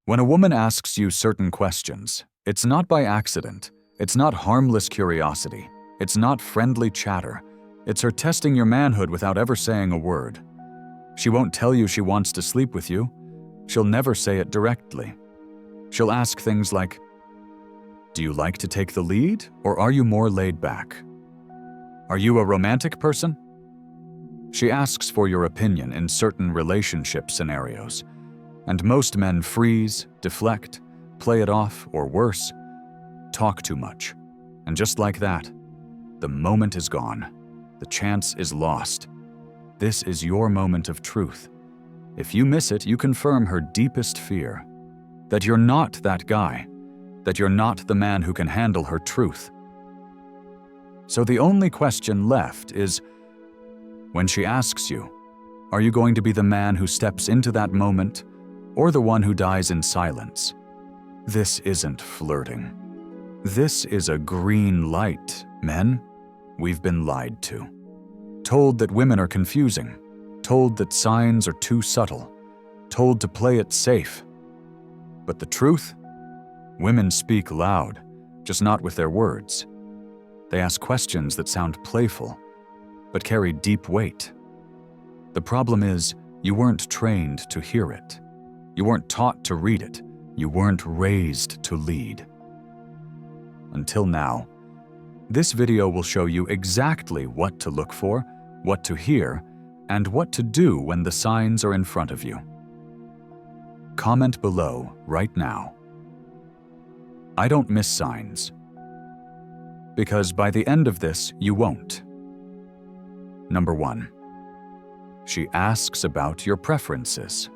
When a woman asks you certain questions, it's not by accident. It's not harmless curiosity. It's not friendly chatter. It's her testing your manhood without ever saying a word. She won't tell you she wants to sleep with you. She'll never say it directly. She'll ask things like, "Do you like to take the lead, or are you more laid back? Are you a romantic person?" She asks for your opinion in certain relationship scenarios, and most men freeze, deflect, play it off, or worse, talk too much. And just like that, the moment is gone. The chance is lost. This is your moment of truth. If you miss it, you confirm her deepest fear, that you're not that guy, that you're not the man who can handle her truth. So the only question left is, when she asks you, are you going to be the man who steps into that moment, or the one who dies in silence? This isn't flirting. This is a green light, men. We've been lied to. Told that women are confusing. Told that signs are too subtle. Told to play it safe. But the truth? Women speak loud, just not with their words. They ask questions that sound playful, but carry deep weight. The problem is, you weren't trained to hear it. You weren't taught to read it. You weren't raised to lead. Until now, this video will show you exactly what to look for, what to hear, and what to do when the signs are in front of you. Comment below right now. I don't miss signs. Because by the end of this, you won't. Number 1. She asks about your preferences.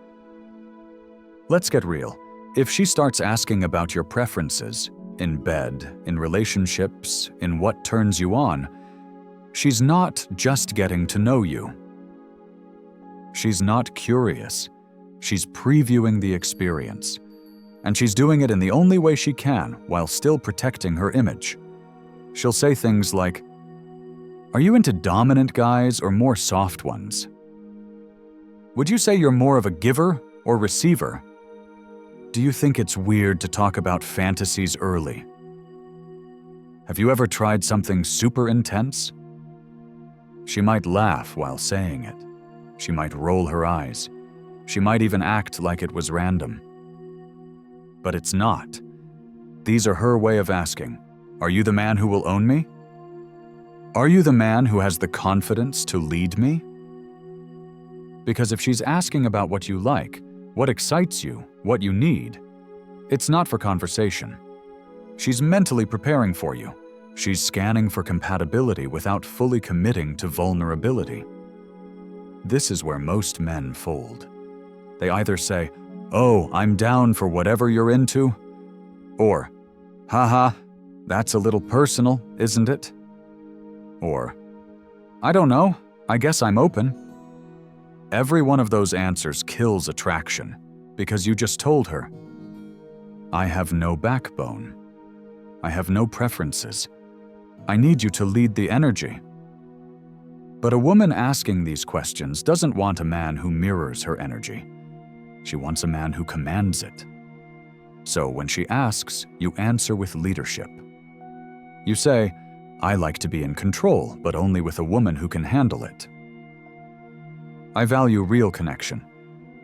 Let's get real. If she starts asking about your preferences, in bed, in relationships, in what turns you on, she's not just getting to know you. She's not curious. She's previewing the experience. And she's doing it in the only way she can while still protecting her image. She'll say things like, "Are you into dominant guys or more soft ones? Would you say you're more of a giver or receiver? Do you think it's weird to talk about fantasies early? Have you ever tried something super intense?" She might laugh while saying it. She might roll her eyes. She might even act like it was random. But it's not. These are her way of asking, "Are you the man who will own me? Are you the man who has the confidence to lead me?" Because if she's asking about what you like, what excites you, what you need, it's not for conversation. She's mentally preparing for you. She's scanning for compatibility without fully committing to vulnerability. This is where most men fold. They either say, "Oh, I'm down for whatever you're into," or, "Haha, that's a little personal, isn't it?" Or, "I don't know, I guess I'm open." Every one of those answers kills attraction because you just told her, "I have no backbone. I have no preferences. I need you to lead the energy." But a woman asking these questions doesn't want a man who mirrors her energy. She wants a man who commands it. So when she asks, you answer with leadership. You say, "I like to be in control, but only with a woman who can handle it. I value real connection,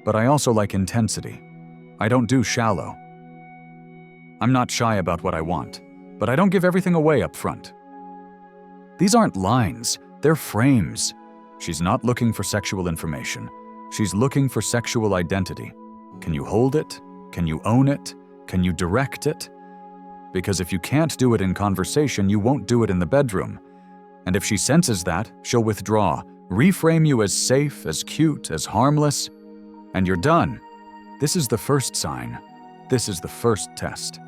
but I also like intensity. I don't do shallow. I'm not shy about what I want, but I don't give everything away up front." These aren't lines, they're frames. She's not looking for sexual information. She's looking for sexual identity. Can you hold it? Can you own it? Can you direct it? Because if you can't do it in conversation, you won't do it in the bedroom. And if she senses that, she'll withdraw, reframe you as safe, as cute, as harmless, and you're done. This is the first sign. This is the first test.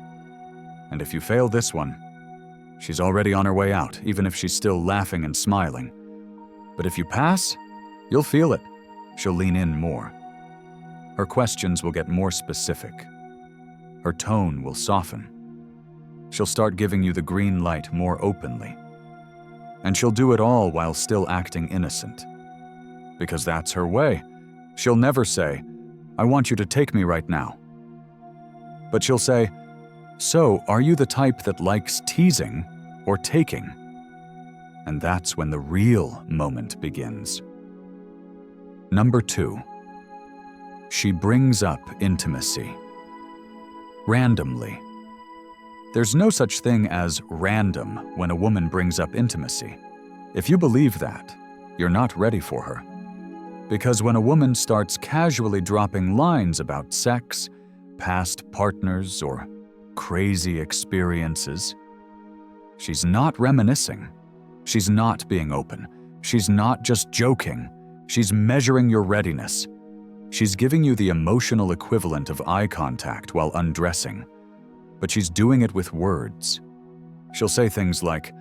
And if you fail this one, she's already on her way out, even if she's still laughing and smiling. But if you pass, you'll feel it. She'll lean in more. Her questions will get more specific. Her tone will soften. She'll start giving you the green light more openly. And she'll do it all while still acting innocent. Because that's her way. She'll never say, "I want you to take me right now." But she'll say, "So, are you the type that likes teasing or taking?" And that's when the real moment begins. Number 2. She brings up intimacy. Randomly. There's no such thing as random when a woman brings up intimacy. If you believe that, you're not ready for her. Because when a woman starts casually dropping lines about sex, past partners, or crazy experiences, she's not reminiscing. She's not being open. She's not just joking. She's measuring your readiness. She's giving you the emotional equivalent of eye contact while undressing. But she's doing it with words. She'll say things like,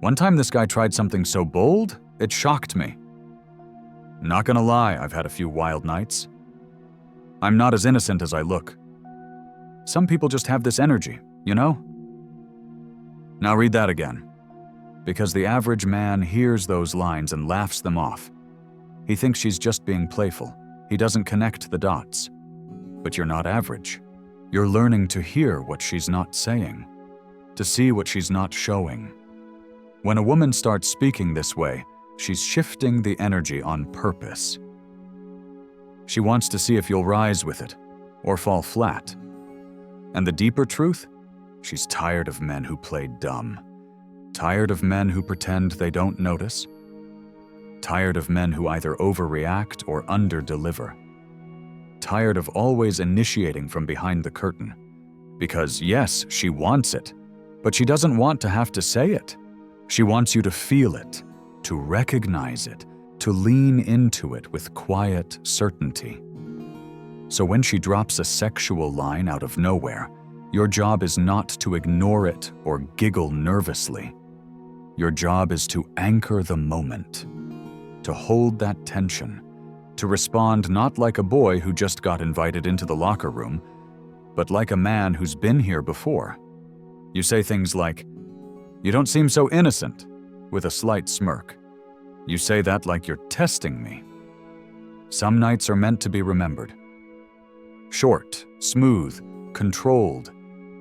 "One time this guy tried something so bold, it shocked me. Not gonna lie, I've had a few wild nights. I'm not as innocent as I look. Some people just have this energy, you know?" Now read that again. Because the average man hears those lines and laughs them off. He thinks she's just being playful. He doesn't connect the dots. But you're not average. You're learning to hear what she's not saying, to see what she's not showing. When a woman starts speaking this way, she's shifting the energy on purpose. She wants to see if you'll rise with it, or fall flat. And the deeper truth? She's tired of men who play dumb. Tired of men who pretend they don't notice. Tired of men who either overreact or underdeliver. Tired of always initiating from behind the curtain. Because yes, she wants it, but she doesn't want to have to say it. She wants you to feel it, to recognize it, to lean into it with quiet certainty. So when she drops a sexual line out of nowhere, your job is not to ignore it or giggle nervously. Your job is to anchor the moment, to hold that tension, to respond not like a boy who just got invited into the locker room, but like a man who's been here before. You say things like, "You don't seem so innocent," with a slight smirk. You say that like you're testing me. Some nights are meant to be remembered. Short, smooth, controlled.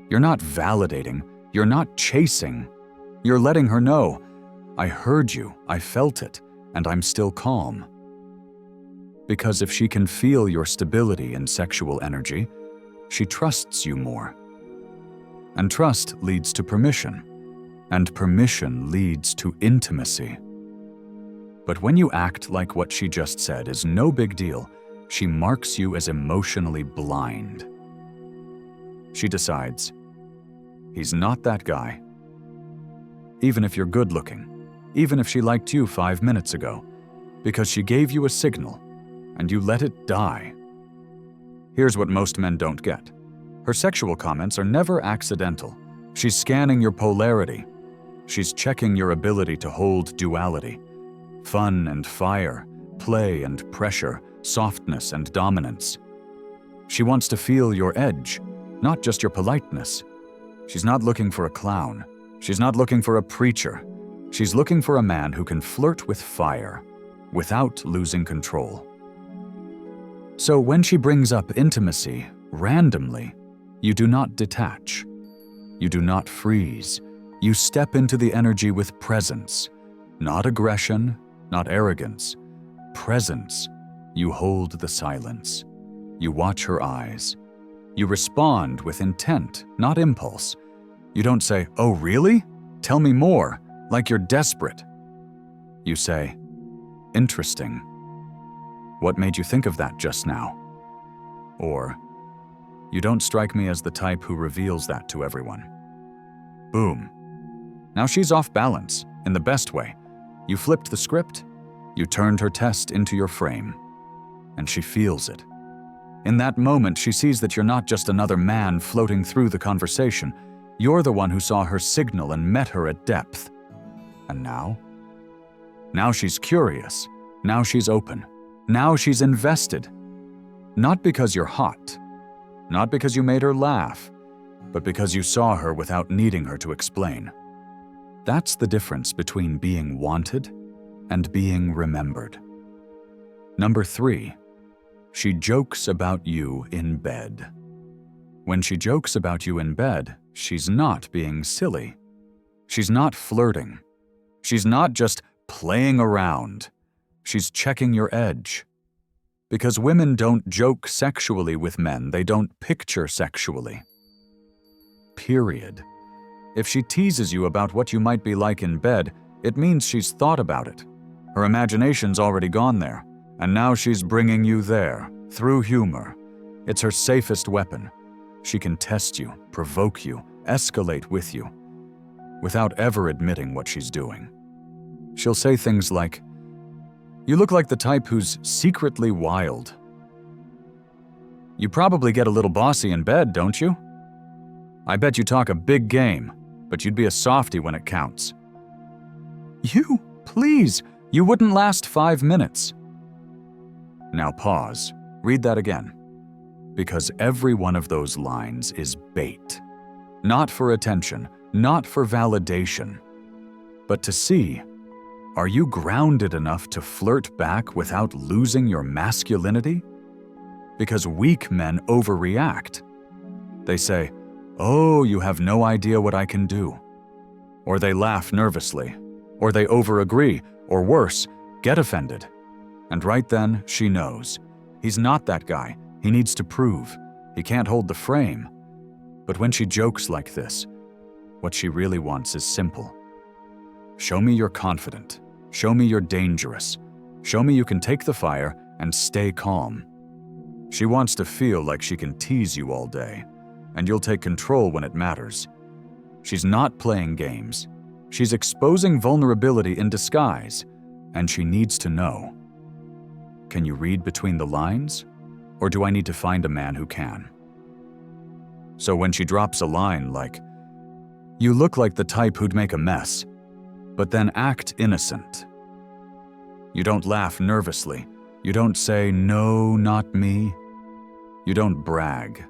You're not validating, you're not chasing. You're letting her know, "I heard you, I felt it, and I'm still calm." Because if she can feel your stability in sexual energy, she trusts you more. And trust leads to permission, and permission leads to intimacy. But when you act like what she just said is no big deal, she marks you as emotionally blind. She decides, he's not that guy. Even if you're good looking, even if she liked you 5 minutes ago, because she gave you a signal, and you let it die. Here's what most men don't get. Her sexual comments are never accidental. She's scanning your polarity. She's checking your ability to hold duality. Fun and fire, play and pressure, softness and dominance. She wants to feel your edge, not just your politeness. She's not looking for a clown. She's not looking for a preacher. She's looking for a man who can flirt with fire without losing control. So when she brings up intimacy, randomly, you do not detach. You do not freeze. You step into the energy with presence. Not aggression, not arrogance. Presence. You hold the silence. You watch her eyes. You respond with intent, not impulse. You don't say, "Oh, really? Tell me more," like you're desperate. You say, "Interesting. What made you think of that just now?" Or, "You don't strike me as the type who reveals that to everyone." Boom. Now she's off balance, in the best way. You flipped the script, you turned her test into your frame, and she feels it. In that moment, she sees that you're not just another man floating through the conversation. You're the one who saw her signal and met her at depth. And now? Now she's curious. Now she's open. Now she's invested. Not because you're hot. Not because you made her laugh. But because you saw her without needing her to explain. That's the difference between being wanted and being remembered. Number 3, she jokes about you in bed. When she jokes about you in bed, she's not being silly. She's not flirting. She's not just playing around. She's checking your edge. Because women don't joke sexually with men, they don't picture sexually. Period. If she teases you about what you might be like in bed, it means she's thought about it. Her imagination's already gone there, and now she's bringing you there, through humor. It's her safest weapon. She can test you, provoke you, escalate with you, without ever admitting what she's doing. She'll say things like, "You look like the type who's secretly wild. You probably get a little bossy in bed, don't you? I bet you talk a big game, but you'd be a softie when it counts. You, please, you wouldn't last 5 minutes." Now pause, read that again. Because every one of those lines is bait. Not for attention, not for validation, but to see, are you grounded enough to flirt back without losing your masculinity? Because weak men overreact. They say, "Oh, you have no idea what I can do." Or they laugh nervously, or they overagree, or worse, get offended. And right then, she knows. He's not that guy. He needs to prove. He can't hold the frame. But when she jokes like this, what she really wants is simple. Show me you're confident. Show me you're dangerous. Show me you can take the fire and stay calm. She wants to feel like she can tease you all day, and you'll take control when it matters. She's not playing games. She's exposing vulnerability in disguise, and she needs to know. Can you read between the lines? Or do I need to find a man who can? So when she drops a line like, "You look like the type who'd make a mess," but then act innocent. You don't laugh nervously. You don't say, "No, not me." You don't brag.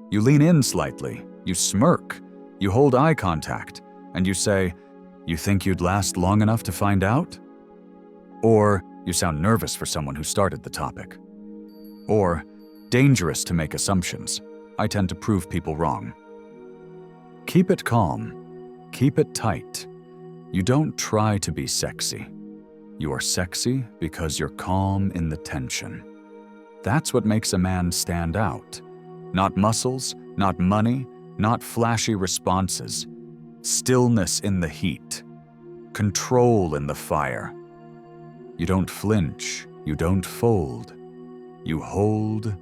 You lean in slightly. You smirk. You hold eye contact. And you say, "You think you'd last long enough to find out?" Or, "You sound nervous for someone who started the topic." Or, "Dangerous to make assumptions. I tend to prove people wrong." Keep it calm. Keep it tight. You don't try to be sexy. You are sexy because you're calm in the tension. That's what makes a man stand out. Not muscles, not money, not flashy responses. Stillness in the heat. Control in the fire. You don't flinch. You don't fold. You hold.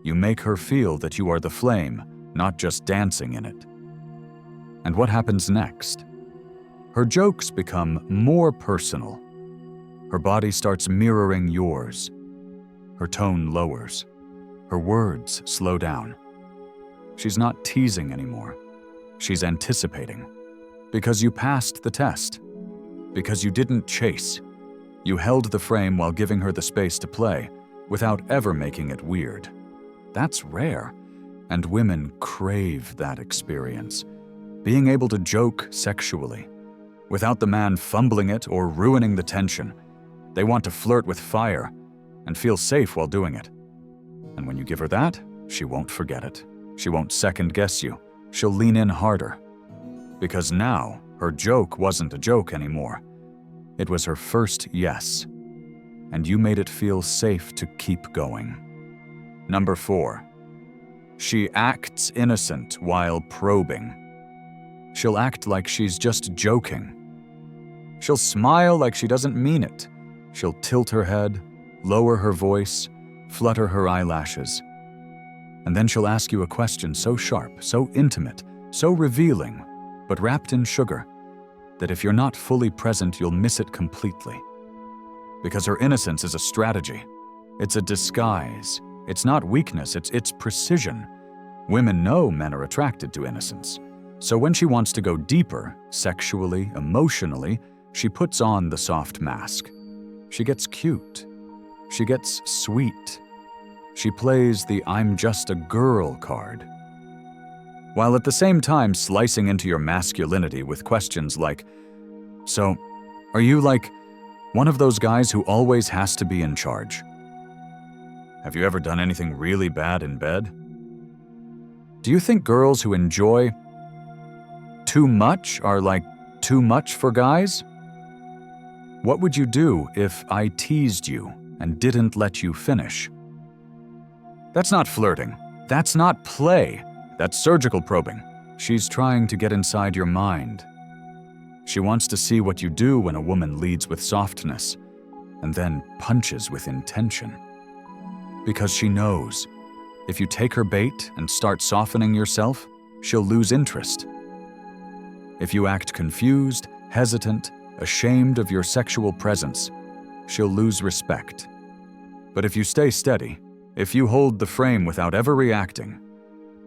You make her feel that you are the flame, not just dancing in it. And what happens next? Her jokes become more personal. Her body starts mirroring yours. Her tone lowers. Her words slow down. She's not teasing anymore. She's anticipating. Because you passed the test. Because you didn't chase. You held the frame while giving her the space to play, without ever making it weird. That's rare, and women crave that experience. Being able to joke sexually, without the man fumbling it or ruining the tension. They want to flirt with fire and feel safe while doing it. And when you give her that, she won't forget it. She won't second-guess you. She'll lean in harder. Because now, her joke wasn't a joke anymore. It was her first yes. And you made it feel safe to keep going. Number 4. She acts innocent while probing. She'll act like she's just joking. She'll smile like she doesn't mean it. She'll tilt her head, lower her voice, flutter her eyelashes. And then she'll ask you a question so sharp, so intimate, so revealing, but wrapped in sugar, that if you're not fully present, you'll miss it completely. Because her innocence is a strategy. It's a disguise. It's not weakness, it's precision. Women know men are attracted to innocence. So when she wants to go deeper, sexually, emotionally, she puts on the soft mask. She gets cute. She gets sweet. She plays the "I'm just a girl" card. While at the same time slicing into your masculinity with questions like, "So, are you like one of those guys who always has to be in charge? Have you ever done anything really bad in bed? Do you think girls who enjoy too much are like too much for guys? What would you do if I teased you and didn't let you finish? That's not flirting. That's not play. That's surgical probing. She's trying to get inside your mind. She wants to see what you do when a woman leads with softness and then punches with intention. Because she knows, if you take her bait and start softening yourself, she'll lose interest. If you act confused, hesitant, ashamed of your sexual presence, she'll lose respect. But if you stay steady, if you hold the frame without ever reacting,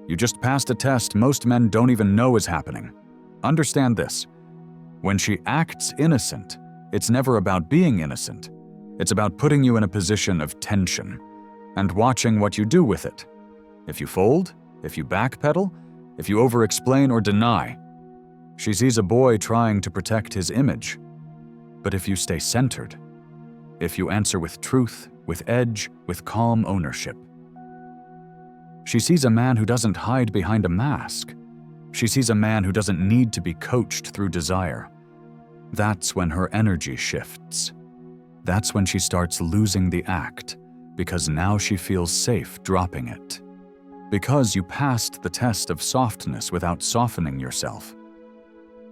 you just passed a test most men don't even know is happening. Understand this. When she acts innocent, it's never about being innocent. It's about putting you in a position of tension and watching what you do with it. If you fold, if you backpedal, if you over-explain or deny, she sees a boy trying to protect his image. But if you stay centered, if you answer with truth, with edge, with calm ownership, she sees a man who doesn't hide behind a mask. She sees a man who doesn't need to be coached through desire. That's when her energy shifts. That's when she starts losing the act, because now she feels safe dropping it. Because you passed the test of softness without softening yourself.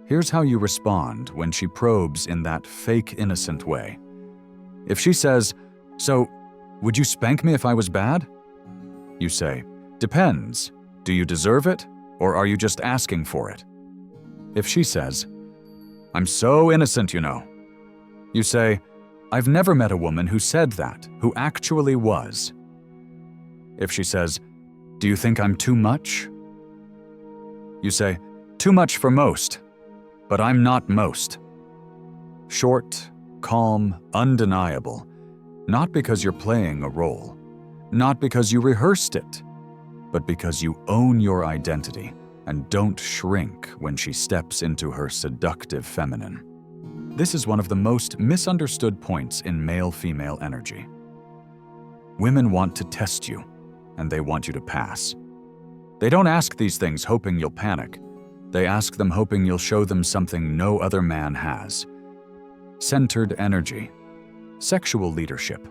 Here's how you respond when she probes in that fake innocent way. If she says, "So, would you spank me if I was bad?" You say, "Depends. Do you deserve it, or are you just asking for it?" If she says, "I'm so innocent, you know," you say, "I've never met a woman who said that, who actually was." If she says, "Do you think I'm too much?" You say, "Too much for most, but I'm not most." Short, calm, undeniable, not because you're playing a role, not because you rehearsed it, but because you own your identity and don't shrink when she steps into her seductive feminine. This is one of the most misunderstood points in male-female energy. Women want to test you, and they want you to pass. They don't ask these things hoping you'll panic. They ask them hoping you'll show them something no other man has. Centered energy, sexual leadership,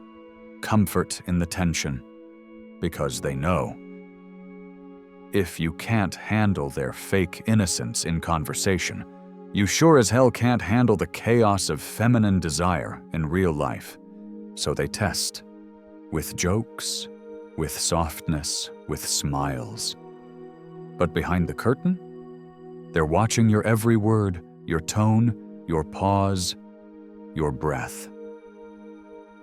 comfort in the tension, because they know. If you can't handle their fake innocence in conversation, you sure as hell can't handle the chaos of feminine desire in real life. So they test, with jokes, with softness, with smiles. But behind the curtain, they're watching your every word, your tone, your pause, your breath.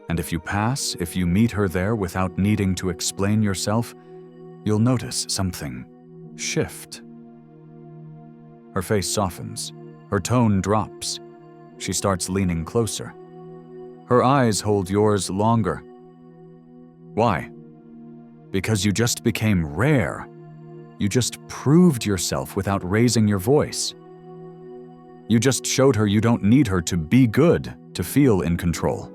And if you pass, if you meet her there without needing to explain yourself, you'll notice something shift. Her face softens, her tone drops. She starts leaning closer. Her eyes hold yours longer. Why? Because you just became rare. You just proved yourself without raising your voice. You just showed her you don't need her to be good to feel in control.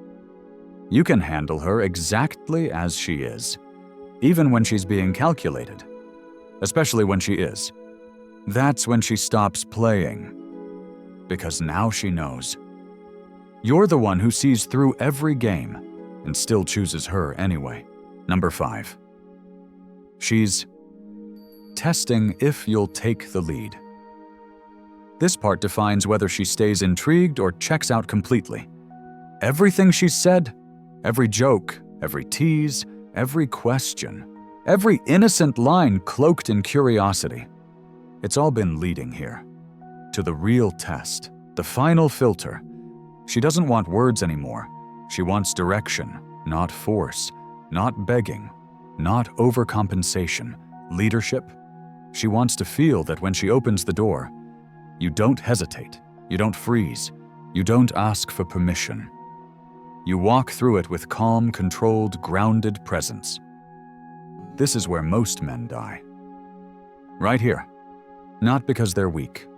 You can handle her exactly as she is, even when she's being calculated, especially when she is. That's when she stops playing, because now she knows. You're the one who sees through every game and still chooses her anyway. Number 5. She's testing if you'll take the lead. This part defines whether she stays intrigued or checks out completely. Everything she's said, every joke, every tease, every question, every innocent line cloaked in curiosity, it's all been leading here. To the real test, the final filter. She doesn't want words anymore. She wants direction, not force, not begging, not overcompensation, leadership. She wants to feel that when she opens the door, you don't hesitate, you don't freeze, you don't ask for permission. You walk through it with calm, controlled, grounded presence. This is where most men die. Right here. Not because they're weak,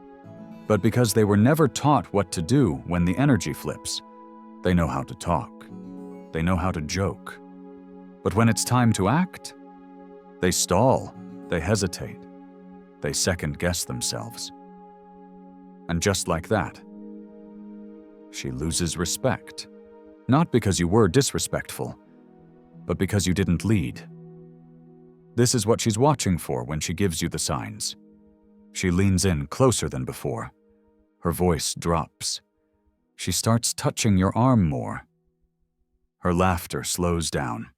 but because they were never taught what to do when the energy flips. They know how to talk. They know how to joke. But when it's time to act, they stall, they hesitate, They second-guess themselves. And just like that, she loses respect. Not because you were disrespectful, but because you didn't lead. This is what she's watching for when she gives you the signs. She leans in closer than before. Her voice drops. She starts touching your arm more. Her laughter slows down.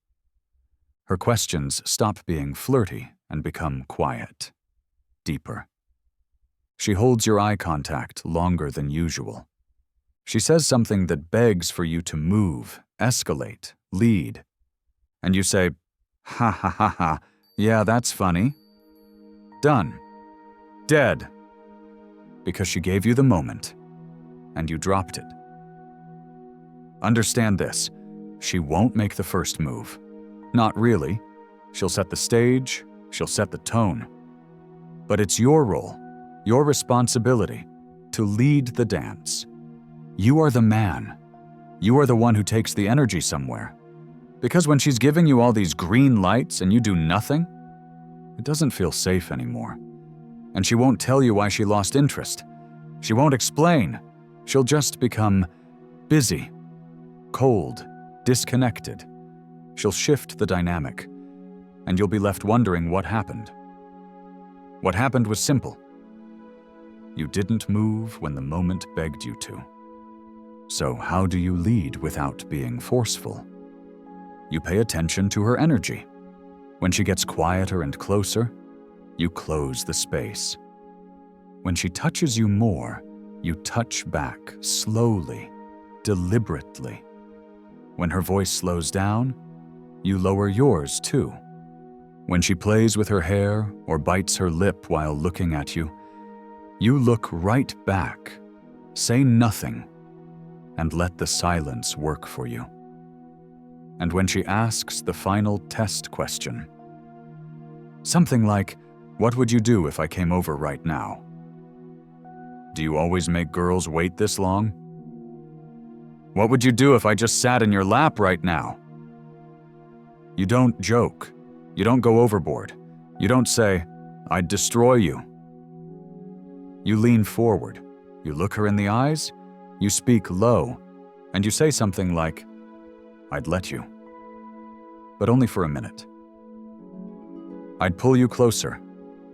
Her questions stop being flirty and become quiet, deeper. She holds your eye contact longer than usual. She says something that begs for you to move, escalate, lead. And you say, "Ha ha ha ha, yeah, that's funny." Done. Dead. Because she gave you the moment, and you dropped it. Understand this, she won't make the first move. Not really. She'll set the stage, she'll set the tone. But it's your role, your responsibility, to lead the dance. You are the man. You are the one who takes the energy somewhere. Because when she's giving you all these green lights and you do nothing, it doesn't feel safe anymore. And she won't tell you why she lost interest. She won't explain. She'll just become busy, cold, disconnected. She'll shift the dynamic, and you'll be left wondering what happened. What happened was simple. You didn't move when the moment begged you to. So how do you lead without being forceful? You pay attention to her energy. When she gets quieter and closer, you close the space. When she touches you more, you touch back slowly, deliberately. When her voice slows down, you lower yours too. When she plays with her hair or bites her lip while looking at you, you look right back, say nothing, and let the silence work for you. And when she asks the final test question, something like, "What would you do if I came over right now?" Do you always make girls wait this long? What would you do if I just sat in your lap right now? You don't joke. You don't go overboard. You don't say, "I'd destroy you." You lean forward. You look her in the eyes. You speak low. And you say something like, "I'd let you. But only for a minute. I'd pull you closer,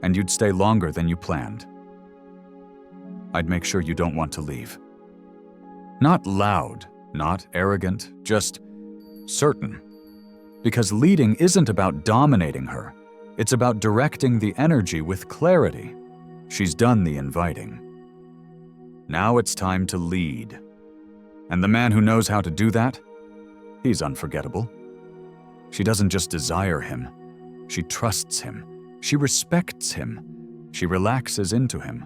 and you'd stay longer than you planned. I'd make sure you don't want to leave." Not loud, not arrogant, just certain. Because leading isn't about dominating her. It's about directing the energy with clarity. She's done the inviting. Now it's time to lead. And the man who knows how to do that, he's unforgettable. She doesn't just desire him. She trusts him. She respects him. She relaxes into him.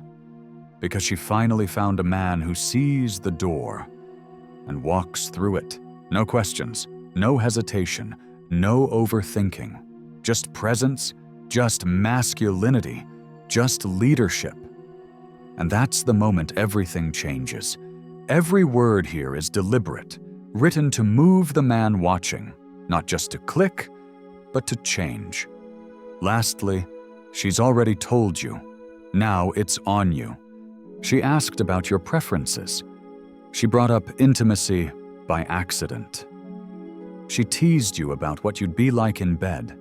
Because she finally found a man who sees the door and walks through it. No questions, no hesitation, no overthinking. Just presence, just masculinity, just leadership. And that's the moment everything changes. Every word here is deliberate, written to move the man watching, not just to click, but to change. Lastly, she's already told you. Now it's on you. She asked about your preferences. She brought up intimacy by accident. She teased you about what you'd be like in bed.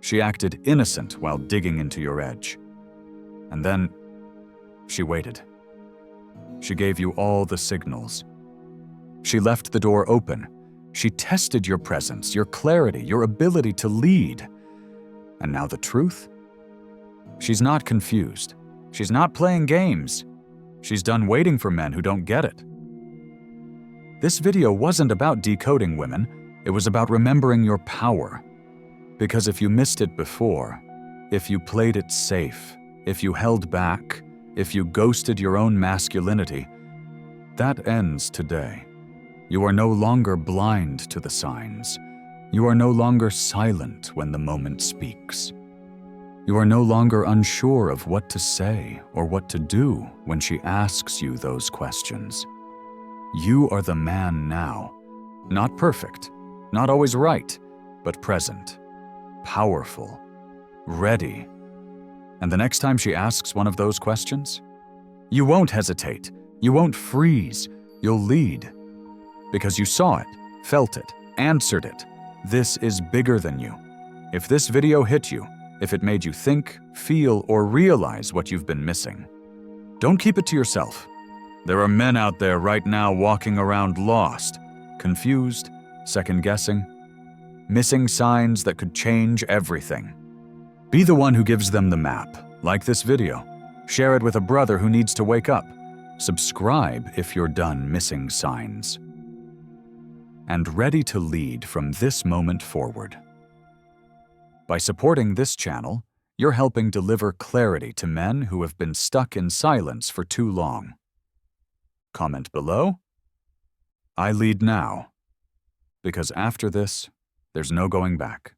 She acted innocent while digging into your edge. And then she waited. She gave you all the signals. She left the door open. She tested your presence, your clarity, your ability to lead. And now the truth? She's not confused. She's not playing games. She's done waiting for men who don't get it. This video wasn't about decoding women. It was about remembering your power. Because if you missed it before, if you played it safe, if you held back, if you ghosted your own masculinity, that ends today. You are no longer blind to the signs. You are no longer silent when the moment speaks. You are no longer unsure of what to say or what to do when she asks you those questions. You are the man now. Not perfect, not always right, but present, powerful, ready. And the next time she asks one of those questions, you won't hesitate. You won't freeze. You'll lead. Because you saw it, felt it, answered it. This is bigger than you. If this video hit you, if it made you think, feel, or realize what you've been missing, don't keep it to yourself. There are men out there right now walking around lost, confused, second-guessing, missing signs that could change everything. Be the one who gives them the map. Like this video. Share it with a brother who needs to wake up. Subscribe if you're done missing signs. And ready to lead from this moment forward. By supporting this channel, you're helping deliver clarity to men who have been stuck in silence for too long. Comment below. I lead now. Because after this, there's no going back.